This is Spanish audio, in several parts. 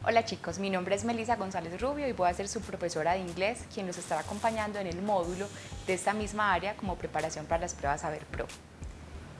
Hola chicos, mi nombre es Melissa González Rubio y voy a ser su profesora de inglés, quien los estará acompañando en el módulo de esta misma área como preparación para las pruebas Saber Pro.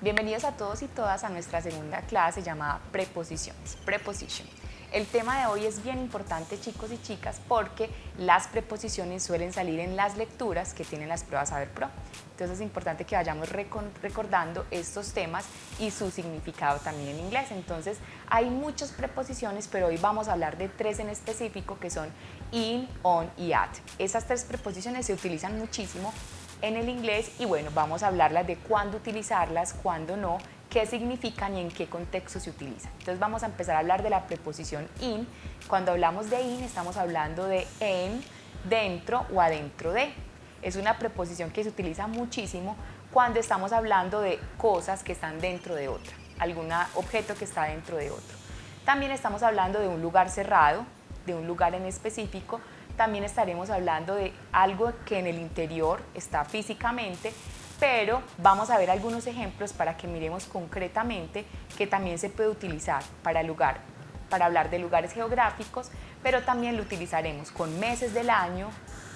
Bienvenidos a todos y todas a nuestra segunda clase llamada Preposiciones, Preposition. El tema de hoy es bien importante, chicos y chicas, porque las preposiciones suelen salir en las lecturas que tienen las pruebas Saber Pro. Entonces es importante que vayamos recordando estos temas y su significado también en inglés. Entonces hay muchas preposiciones, pero hoy vamos a hablar de tres en específico que son in, on y at. Esas tres preposiciones se utilizan muchísimo en el inglés y bueno, vamos a hablarlas de cuándo utilizarlas, cuándo no, qué significan y en qué contexto se utilizan. Entonces vamos a empezar a hablar de la preposición in. Cuando hablamos de in estamos hablando de en, dentro o adentro de. Es una preposición que se utiliza muchísimo cuando estamos hablando de cosas que están dentro de otra, algún objeto que está dentro de otro. También estamos hablando de un lugar cerrado, de un lugar en específico. También estaremos hablando de algo que en el interior está físicamente, pero vamos a ver algunos ejemplos para que miremos concretamente que también se puede utilizar para hablar de lugares geográficos, pero también lo utilizaremos con meses del año,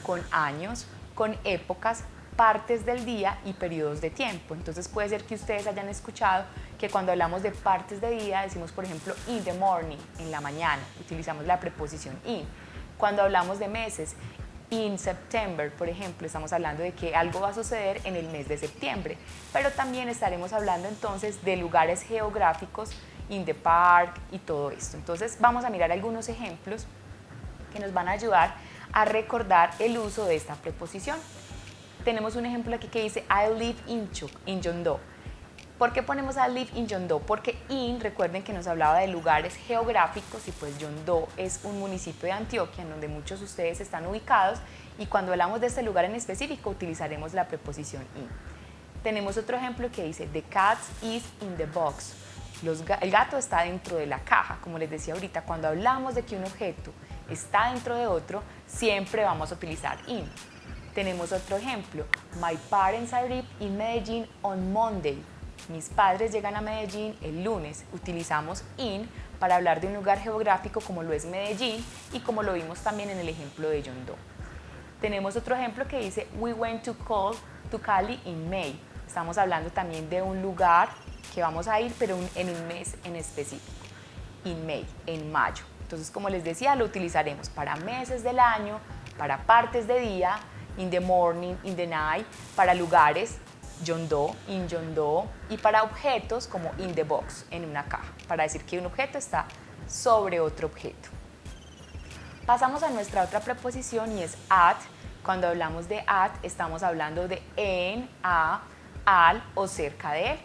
con años, con épocas, partes del día y periodos de tiempo. Entonces puede ser que ustedes hayan escuchado que cuando hablamos de partes de día decimos, por ejemplo, in the morning, en la mañana, utilizamos la preposición in. Cuando hablamos de meses, in September, por ejemplo, estamos hablando de que algo va a suceder en el mes de septiembre, pero también estaremos hablando entonces de lugares geográficos, in the park y todo esto. Entonces vamos a mirar algunos ejemplos que nos van a ayudar a recordar el uso de esta preposición. Tenemos un ejemplo aquí que dice I live in John Doe. ¿Por qué ponemos I live in John Doe? Porque in, recuerden que nos hablaba de lugares geográficos y pues John Doe es un municipio de Antioquia en donde muchos de ustedes están ubicados y cuando hablamos de este lugar en específico utilizaremos la preposición in. Tenemos otro ejemplo que dice The cat is in the box. El gato está dentro de la caja. Como les decía ahorita, cuando hablamos de que un objeto está dentro de otro, siempre vamos a utilizar in. Tenemos otro ejemplo. My parents arrived in Medellín on Monday. Mis padres llegan a Medellín el lunes. Utilizamos in para hablar de un lugar geográfico como lo es Medellín y como lo vimos también en el ejemplo de John Doe. Tenemos otro ejemplo que dice We went to Cali in May. Estamos hablando también de un lugar que vamos a ir, pero en un mes en específico. In May, en mayo. Entonces, como les decía, lo utilizaremos para meses del año, para partes de día, in the morning, in the night, para lugares, John Doe, in John Doe, y para objetos como in the box, en una caja, para decir que un objeto está sobre otro objeto. Pasamos a nuestra otra preposición y es at. Cuando hablamos de at, estamos hablando de en, a, al o cerca de él.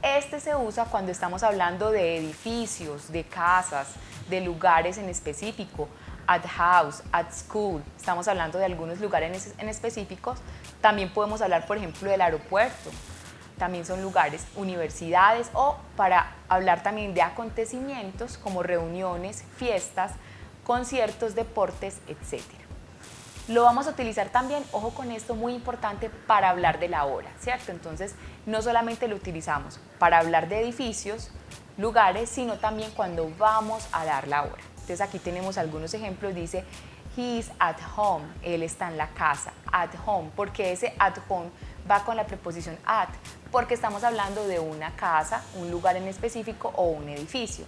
Este se usa cuando estamos hablando de edificios, de casas, de lugares en específico, at house, at school. Estamos hablando de algunos lugares en específicos. También podemos hablar, por ejemplo, del aeropuerto. También son lugares, universidades o para hablar también de acontecimientos como reuniones, fiestas, conciertos, deportes, etc. Lo vamos a utilizar también, ojo con esto, muy importante, para hablar de la hora, ¿cierto? Entonces, no solamente lo utilizamos para hablar de edificios, lugares, sino también cuando vamos a dar la hora. Entonces, aquí tenemos algunos ejemplos, dice, he is at home, él está en la casa, at home, porque ese at home va con la preposición at, porque estamos hablando de una casa, un lugar en específico o un edificio.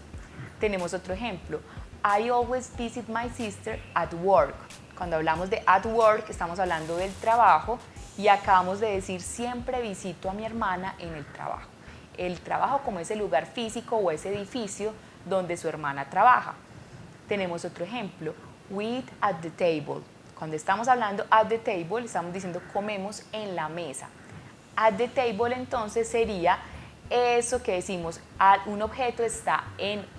Tenemos otro ejemplo, I always visit my sister at work. Cuando hablamos de at work, estamos hablando del trabajo y acabamos de decir siempre visito a mi hermana en el trabajo. El trabajo como ese lugar físico o ese edificio donde su hermana trabaja. Tenemos otro ejemplo, we eat at the table. Cuando estamos hablando at the table, estamos diciendo comemos en la mesa. At the table entonces sería eso que decimos, un objeto está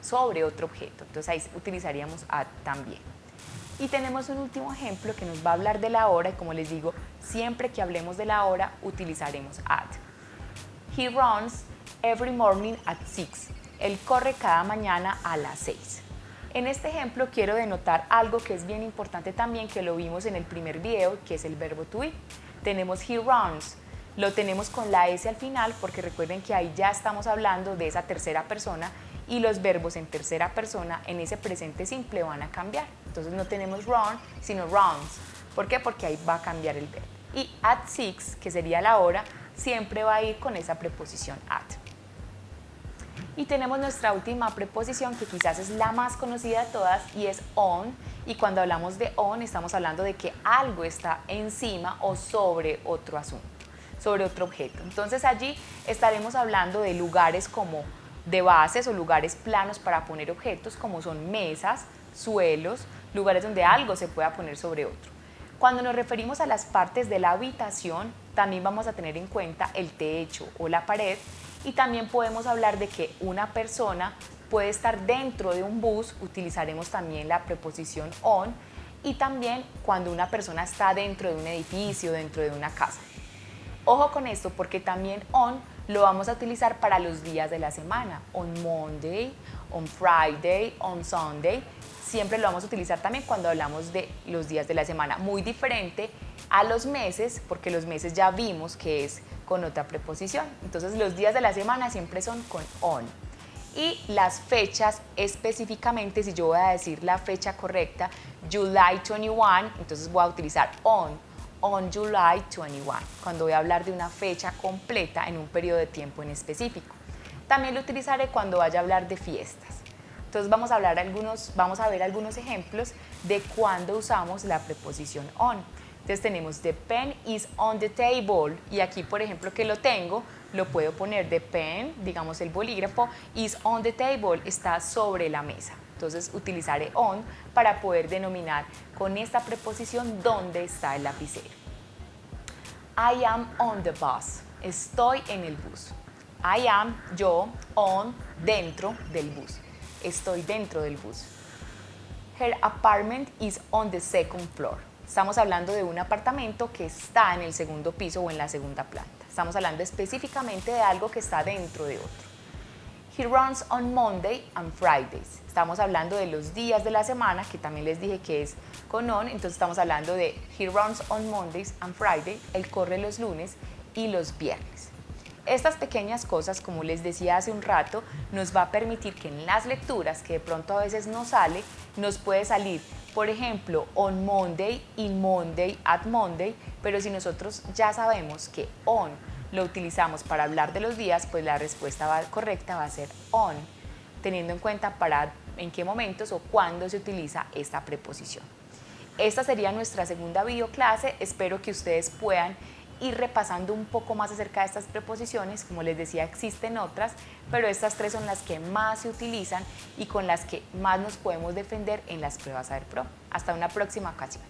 sobre otro objeto. Entonces ahí utilizaríamos at también. Y tenemos un último ejemplo que nos va a hablar de la hora y como les digo, siempre que hablemos de la hora utilizaremos at. He runs every morning at 6. Él corre cada mañana a las 6. En este ejemplo quiero denotar algo que es bien importante también, que lo vimos en el primer video, que es el verbo to be. Tenemos he runs. Lo tenemos con la S al final porque recuerden que ahí ya estamos hablando de esa tercera persona y los verbos en tercera persona en ese presente simple van a cambiar. Entonces no tenemos run, sino runs. ¿Por qué? Porque ahí va a cambiar el verbo. Y at 6, que sería la hora, siempre va a ir con esa preposición at. Y tenemos nuestra última preposición que quizás es la más conocida de todas y es on. Y cuando hablamos de on estamos hablando de que algo está encima o sobre otro asunto, sobre otro objeto. Entonces allí estaremos hablando de lugares como de bases o lugares planos para poner objetos como son mesas, suelos, lugares donde algo se pueda poner sobre otro. Cuando nos referimos a las partes de la habitación, también vamos a tener en cuenta el techo o la pared y también podemos hablar de que una persona puede estar dentro de un bus, utilizaremos también la preposición on y también cuando una persona está dentro de un edificio, dentro de una casa. Ojo con esto porque también on lo vamos a utilizar para los días de la semana, on Monday, on Friday, on Sunday. Siempre lo vamos a utilizar también cuando hablamos de los días de la semana. Muy diferente a los meses, porque los meses ya vimos que es con otra preposición. Entonces los días de la semana siempre son con on. Y las fechas específicamente, si yo voy a decir la fecha correcta, July 21, entonces voy a utilizar on July 21, cuando voy a hablar de una fecha completa en un periodo de tiempo en específico. También lo utilizaré cuando vaya a hablar de fiestas. Entonces vamos a ver algunos ejemplos de cuando usamos la preposición on. Entonces tenemos the pen is on the table y aquí por ejemplo que lo tengo, lo puedo poner the pen, digamos el bolígrafo, is on the table, está sobre la mesa. Entonces utilizaré on para poder denominar con esta preposición dónde está el lapicero. I am on the bus, estoy en el bus. I am, yo, on, dentro del bus. Estoy dentro del bus. Her apartment is on the second floor. Estamos hablando de un apartamento que está en el segundo piso o en la segunda planta. Estamos hablando específicamente de algo que está dentro de otro. He runs on Monday and Fridays. Estamos hablando de los días de la semana, que también les dije que es con on, entonces estamos hablando de he runs on Mondays and Fridays. Él corre los lunes y los viernes. Estas pequeñas cosas, como les decía hace un rato, nos va a permitir que en las lecturas, que de pronto a veces no sale, nos puede salir, por ejemplo, on Monday, in Monday, at Monday, pero si nosotros ya sabemos que on lo utilizamos para hablar de los días, pues la respuesta correcta va a ser on, teniendo en cuenta en qué momentos o cuándo se utiliza esta preposición. Esta sería nuestra segunda videoclase, espero que ustedes puedan ir repasando un poco más acerca de estas preposiciones. Como les decía, existen otras, pero estas tres son las que más se utilizan y con las que más nos podemos defender en las pruebas AERPRO. Hasta una próxima ocasión.